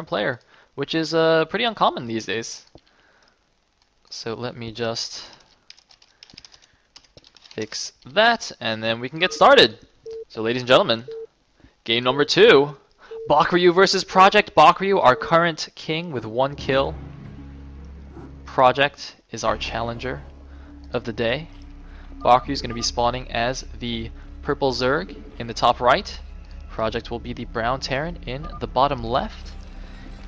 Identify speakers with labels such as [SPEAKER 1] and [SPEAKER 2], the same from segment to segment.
[SPEAKER 1] player, which is pretty uncommon these days. So let me just fix that, and then we can get started. So ladies and gentlemen, game number 2. Bakuryu versus Project. Bakuryu, our current king with 1 kill. Project is our challenger of the day. Bakuryu is going to be spawning as the purple Zerg in the top right. Project will be the brown Terran in the bottom left.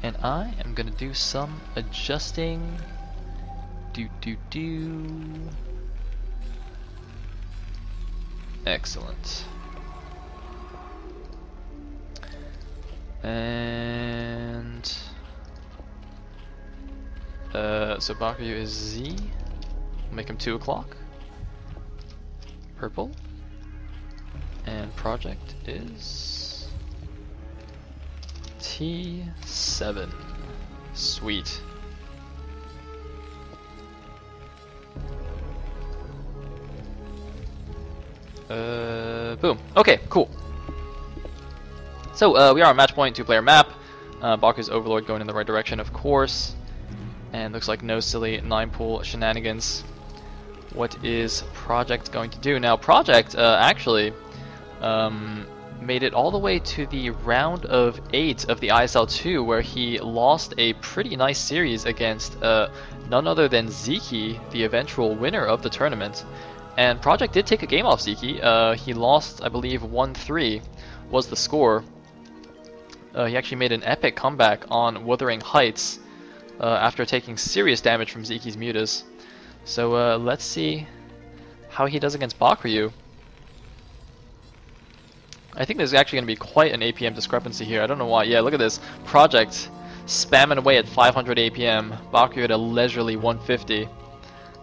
[SPEAKER 1] And I am going to do some adjusting. Excellent. And so Bakuryu is Z. We'll make him 2 o'clock. Purple. And Project is T7. Sweet. Boom. Okay, cool. So we are on match point, 2-player map. Baku's Overlord going in the right direction, of course. And looks like no silly 9-pool shenanigans. What is Project going to do? Now, Project actually made it all the way to the round of 8 of the ISL2, where he lost a pretty nice series against none other than Zeki, the eventual winner of the tournament. And Project did take a game off Zeki. He lost, I believe, 1-3 was the score. He actually made an epic comeback on Wuthering Heights after taking serious damage from Zeki's Mutas. So let's see how he does against Bakuryu. I think there's actually going to be quite an APM discrepancy here. I don't know why. Yeah, look at this. Project spamming away at 500 APM. Bakuryu at a leisurely 150.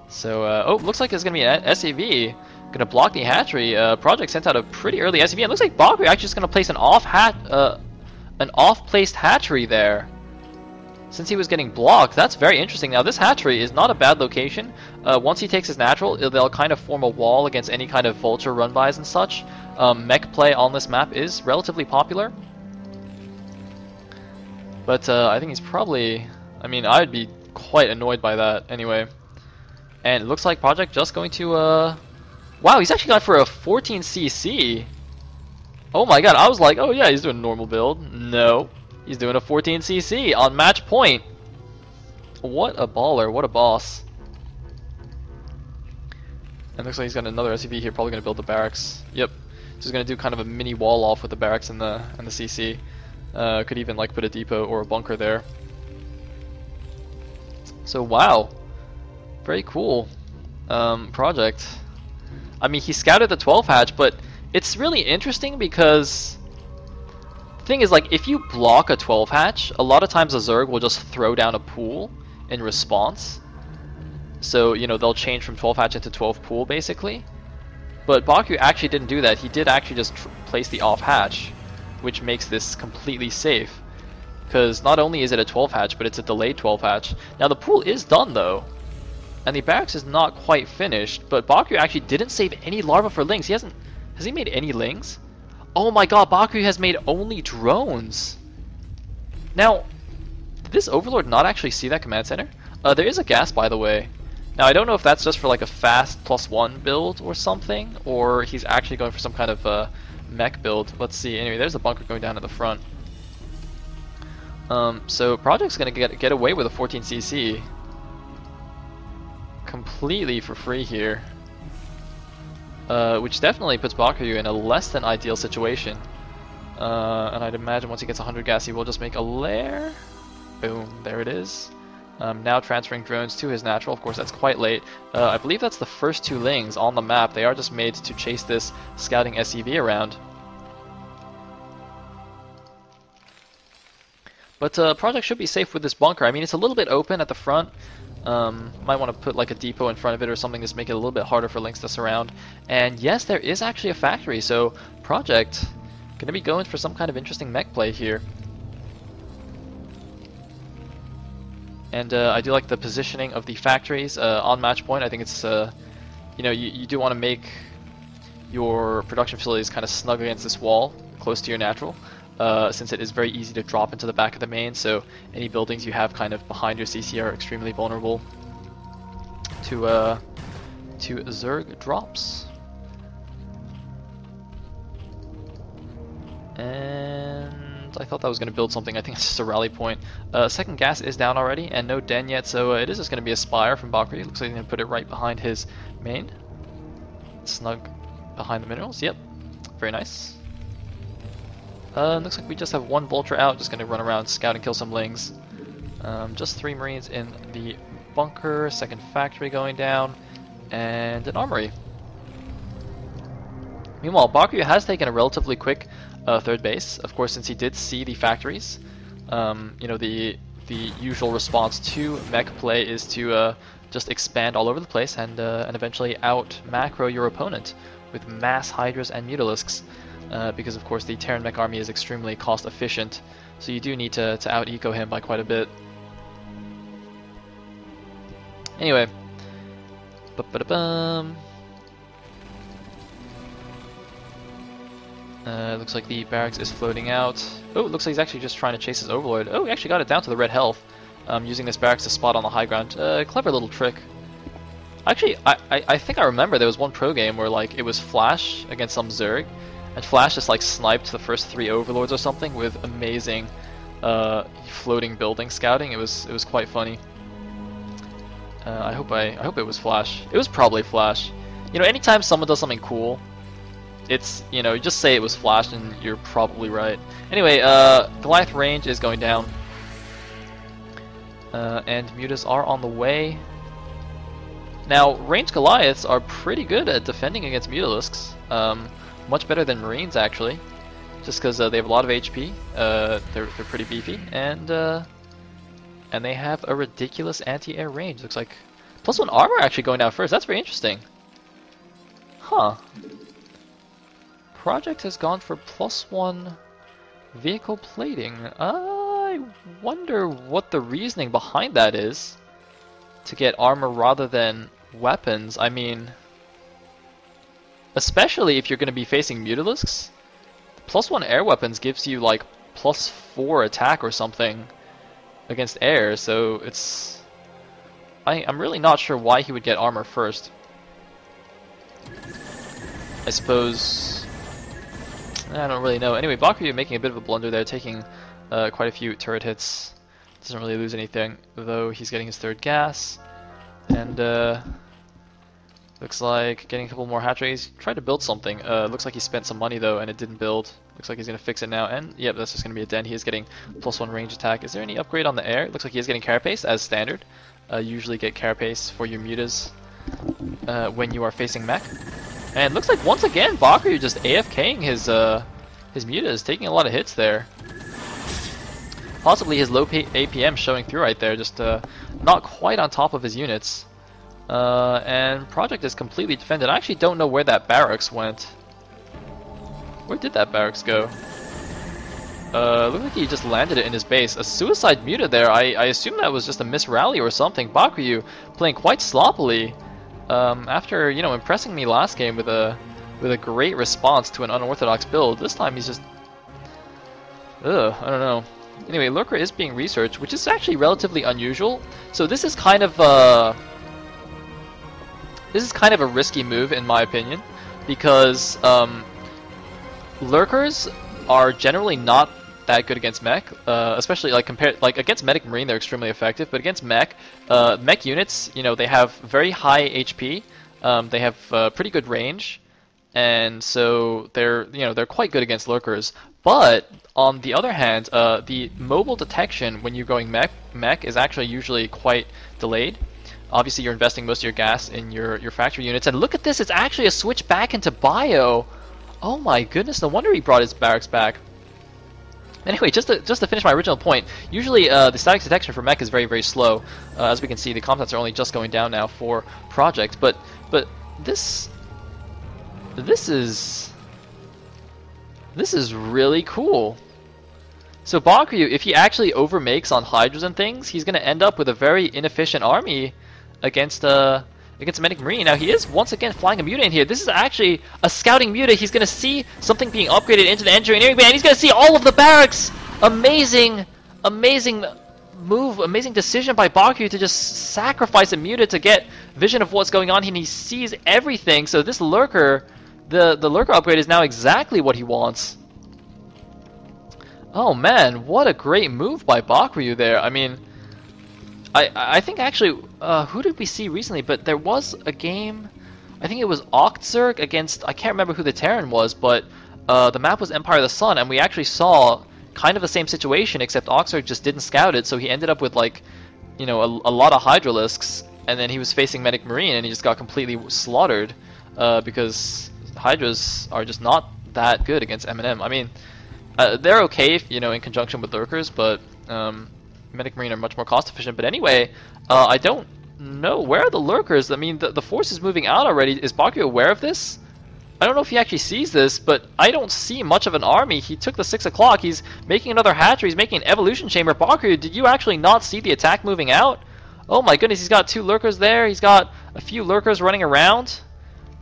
[SPEAKER 1] So, oh, looks like there's going to be an SAV. Going to block the hatchery. Project sent out a pretty early SAV. It looks like Bakuryu actually just going to place an off-placed hatchery there. Since he was getting blocked, that's very interesting. Now, this hatchery is not a bad location. Once he takes his natural, they'll kind of form a wall against any kind of vulture run-bys and such. Mech play on this map is relatively popular. But I think he's probably... I mean, I'd be quite annoyed by that anyway. And it looks like Project just going to... Wow, he's actually gone for a 14cc. Oh my god, I was like, oh yeah, he's doing a normal build. No, he's doing a 14cc on match point. What a baller, what a boss. And looks like he's got another SCV here, probably going to build the barracks. Yep, so he's going to do kind of a mini wall off with the barracks and the CC. Could even like put a depot or a bunker there. So wow, very cool Project. I mean, he scouted the 12 hatch, but it's really interesting because the thing is, like, if you block a 12 hatch, a lot of times a Zerg will just throw down a pool in response. So, you know, they'll change from 12 hatch into 12 pool, basically. But Bakuryu actually didn't do that. He did actually just place the off hatch, which makes this completely safe. Because not only is it a 12 hatch, but it's a delayed 12 hatch. Now, the pool is done, though. And the barracks is not quite finished, but Bakuryu actually didn't save any larva for lings. He hasn't... Has he made any lings? Oh my god, Bakuryu has made only drones. Now, did this Overlord not actually see that command center? There is a gas, by the way. Now, I don't know if that's just for like a fast +1 build or something, or he's actually going for some kind of mech build. Let's see. Anyway, there's a bunker going down at the front. So Project's gonna get away with a 14cc. Completely for free here. Which definitely puts Bakuryu in a less than ideal situation. And I'd imagine once he gets 100 gas, he will just make a lair. Boom, there it is. Now transferring drones to his natural. Of course, that's quite late. I believe that's the first 2 lings on the map. They are just made to chase this scouting SCV around. But Project should be safe with this bunker. I mean, it's a little bit open at the front. Might want to put like a depot in front of it or something, just make it a little bit harder for links to surround. And yes, there is actually a factory, so Project gonna be going for some kind of interesting mech play here. And I do like the positioning of the factories on match point. I think it's you know, you do want to make your production facilities kind of snug against this wall, close to your natural. since it is very easy to drop into the back of the main, so any buildings you have kind of behind your CC are extremely vulnerable to Zerg drops. And I thought that was going to build something. I think it's just a rally point. Second gas is down already, and no den yet, so it is just going to be a Spire from Bakri. Looks like he's going to put it right behind his main. Snug behind the minerals. Yep, very nice. Looks like we just have one Vulture out, just going to run around, scout and kill some Lings. Just 3 Marines in the bunker, second factory going down, and an armory. Meanwhile, Bakri has taken a relatively quick third base, of course, since he did see the factories. You know, the usual response to mech play is to just expand all over the place and eventually out macro your opponent with mass Hydras and Mutalisks, because of course the Terran mech army is extremely cost efficient, so you do need to out eco him by quite a bit. Anyway, looks like the barracks is floating out. Oh, it looks like he's actually just trying to chase his overlord. Oh, he actually got it down to the red health, using this barracks to spot on the high ground. Clever little trick. Actually, I think I remember there was one pro game where like it was Flash against some Zerg, and Flash just like sniped the first 3 overlords or something with amazing floating building scouting. It was quite funny. I hope it was Flash. It was probably Flash. You know, anytime someone does something cool, it's, you know, you just say it was Flash and you're probably right. Anyway, Goliath range is going down. And Mutas are on the way. Now, ranged Goliaths are pretty good at defending against Mutalisks. Much better than Marines, actually. Just because they have a lot of HP. They're pretty beefy. And they have a ridiculous anti-air range. Looks like +1 armor actually going down first. That's very interesting. Huh. Project has gone for +1 vehicle plating. I wonder what the reasoning behind that is to get armor rather than weapons. I mean, especially if you're going to be facing Mutalisks, +1 air weapons gives you like +4 attack or something against air, so it's... I'm really not sure why he would get armor first. I suppose... I don't really know. Anyway, Bakri making a bit of a blunder there, taking quite a few turret hits. Doesn't really lose anything, though he's getting his 3rd gas. And looks like getting a couple more hatcheries. Tried to build something. Looks like he spent some money though, and it didn't build. Looks like he's going to fix it now. And yep, that's just going to be a den. He is getting +1 range attack. Is there any upgrade on the air? Looks like he is getting Carapace as standard. Usually get Carapace for your mutas when you are facing mech. And looks like once again Bakri just AFKing his mutas, taking a lot of hits there. Possibly his low APM showing through right there, just not quite on top of his units. And Project is completely defended. I actually don't know where that barracks went. Where did that barracks go? Looked like he just landed it in his base. A suicide muta there. I assume that was just a misrally or something. Bakri playing quite sloppily. After, you know, impressing me last game with a great response to an unorthodox build, this time he's just... I don't know. Anyway, Lurker is being researched, which is actually relatively unusual. So this is kind of a risky move in my opinion, because Lurkers are generally not that good against mech, especially like against medic marine they're extremely effective, but against mech units, you know, they have very high HP, they have pretty good range, and so they're quite good against lurkers. But on the other hand, the mobile detection when you're going mech is actually usually quite delayed. Obviously you're investing most of your gas in your factory units, and look at this, it's actually a switch back into bio. Oh my goodness, no wonder he brought his barracks back. Anyway, just to finish my original point, usually the static detection for mech is very, very slow. As we can see, the comp stats are only just going down now for Project, but this is really cool. So Bakuryu, if he actually overmakes on Hydras and things, he's going to end up with a very inefficient army against against a Medic Marine. Now he is once again flying a Muta in here. This is actually a scouting Muta. He's going to see something being upgraded into the engineering bay, and he's going to see all of the barracks. Amazing, amazing move, amazing decision by Baku to just sacrifice a Muta to get vision of what's going on here, and he sees everything. So this Lurker, the Lurker upgrade is now exactly what he wants. Oh man, what a great move by Bakuryu there. I mean, I think actually, who did we see recently? But there was a game, I think it was Oktzerg against, I can't remember who the Terran was, but the map was Empire of the Sun, and we actually saw kind of the same situation, except Oktzerg just didn't scout it, so he ended up with, like, you know, a lot of Hydralisks, and then he was facing Medic Marine, and he just got completely slaughtered, because Hydras are just not that good against M&M. I mean, they're okay, if, you know, in conjunction with Lurkers, but Medic Marine are much more cost efficient. But anyway, I don't know, where are the Lurkers? I mean, the force is moving out already. Is Baku aware of this? I don't know if he actually sees this, but I don't see much of an army. He took the 6 o'clock. He's making another hatchery. He's making an evolution chamber. Baku, did you actually not see the attack moving out? Oh my goodness, he's got 2 Lurkers there. He's got a few Lurkers running around.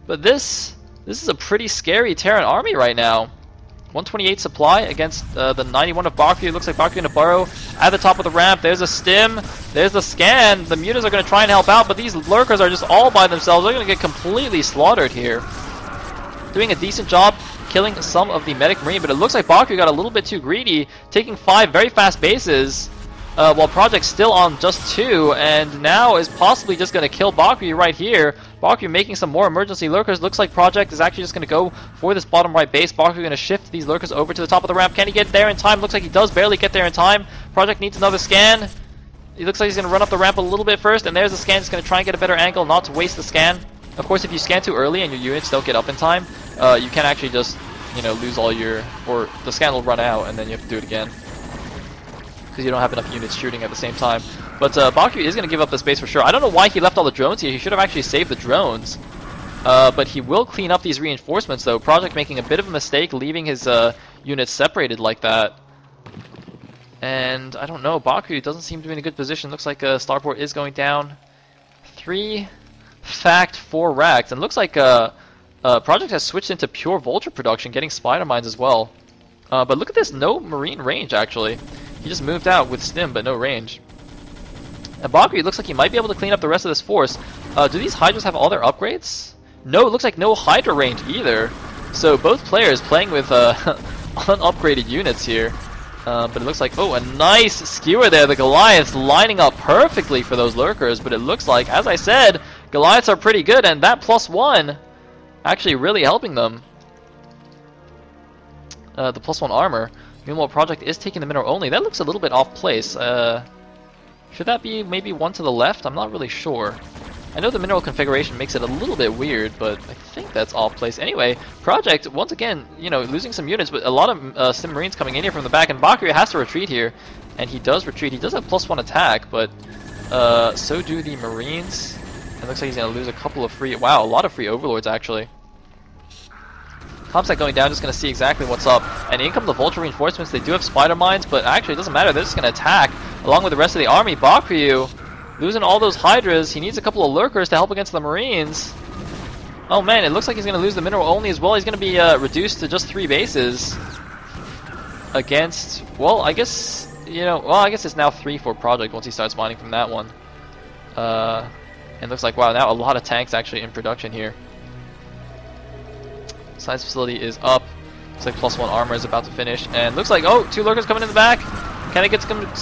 [SPEAKER 1] But this is a pretty scary Terran army right now. 128 supply against the 91 of Baku. It looks like Baku going to burrow at the top of the ramp. There's a stim. There's the scan. The Mutas are going to try and help out, but these Lurkers are just all by themselves. They're going to get completely slaughtered here. Doing a decent job killing some of the Medic Marine, but it looks like Baku got a little bit too greedy, taking 5 very fast bases, while Project's still on just 2, and now is possibly just going to kill Baku right here. Baku making some more emergency Lurkers. Looks like Project is actually just going to go for this bottom right base. Baku going to shift these Lurkers over to the top of the ramp. Can he get there in time? Looks like he does barely get there in time. Project needs another scan. He looks like he's going to run up the ramp a little bit first, and there's the scan. He's going to try and get a better angle, not to waste the scan. Of course, if you scan too early and your units don't get up in time, you can actually just, you know, lose all your, or the scan will run out and then you have to do it again, because you don't have enough units shooting at the same time. But Baku is going to give up the space for sure. I don't know why he left all the drones here. He should have actually saved the drones. But he will clean up these reinforcements though. Project making a bit of a mistake, leaving his units separated like that. And I don't know, Baku doesn't seem to be in a good position. Looks like Starport is going down. 3 fact, 4 racks. And looks like Project has switched into pure Vulture production, getting Spider Mines as well. But look at this, no Marine range actually. He just moved out with Stim, but no range. And Baku looks like he might be able to clean up the rest of this force. Do these Hydras have all their upgrades? No, it looks like no Hydra range either. So both players playing with unupgraded units here. But it looks like, oh, a nice skewer there. The Goliaths lining up perfectly for those Lurkers. But it looks like, as I said, Goliaths are pretty good, and that +1 actually really helping them. The +1 armor. Meanwhile, Project is taking the mineral only. That looks a little bit off place. Should that be maybe 1 to the left? I'm not really sure. I know the mineral configuration makes it a little bit weird, but I think that's off place. Anyway, Project, once again, you know, losing some units, but a lot of Stim Marines coming in here from the back, and Baku has to retreat here, and he does retreat. He does have +1 attack, but so do the Marines. It looks like he's going to lose a couple of free, wow, a lot of free Overlords actually. Comsec going down, just going to see exactly what's up. And in come the Vulture reinforcements. They do have Spider Mines, but actually it doesn't matter. They're just going to attack along with the rest of the army. Bakuryu losing all those Hydras. He needs a couple of Lurkers to help against the Marines. Oh man, it looks like he's going to lose the mineral only as well. He's going to be reduced to just 3 bases against, well, I guess, you know, well, I guess it's now 3 for Project once he starts mining from that one. And looks like, wow, now a lot of tanks actually in production here. Science facility is up. Looks like +1 armor is about to finish, and looks like, oh, 2 Lurkers coming in the back. Can I get some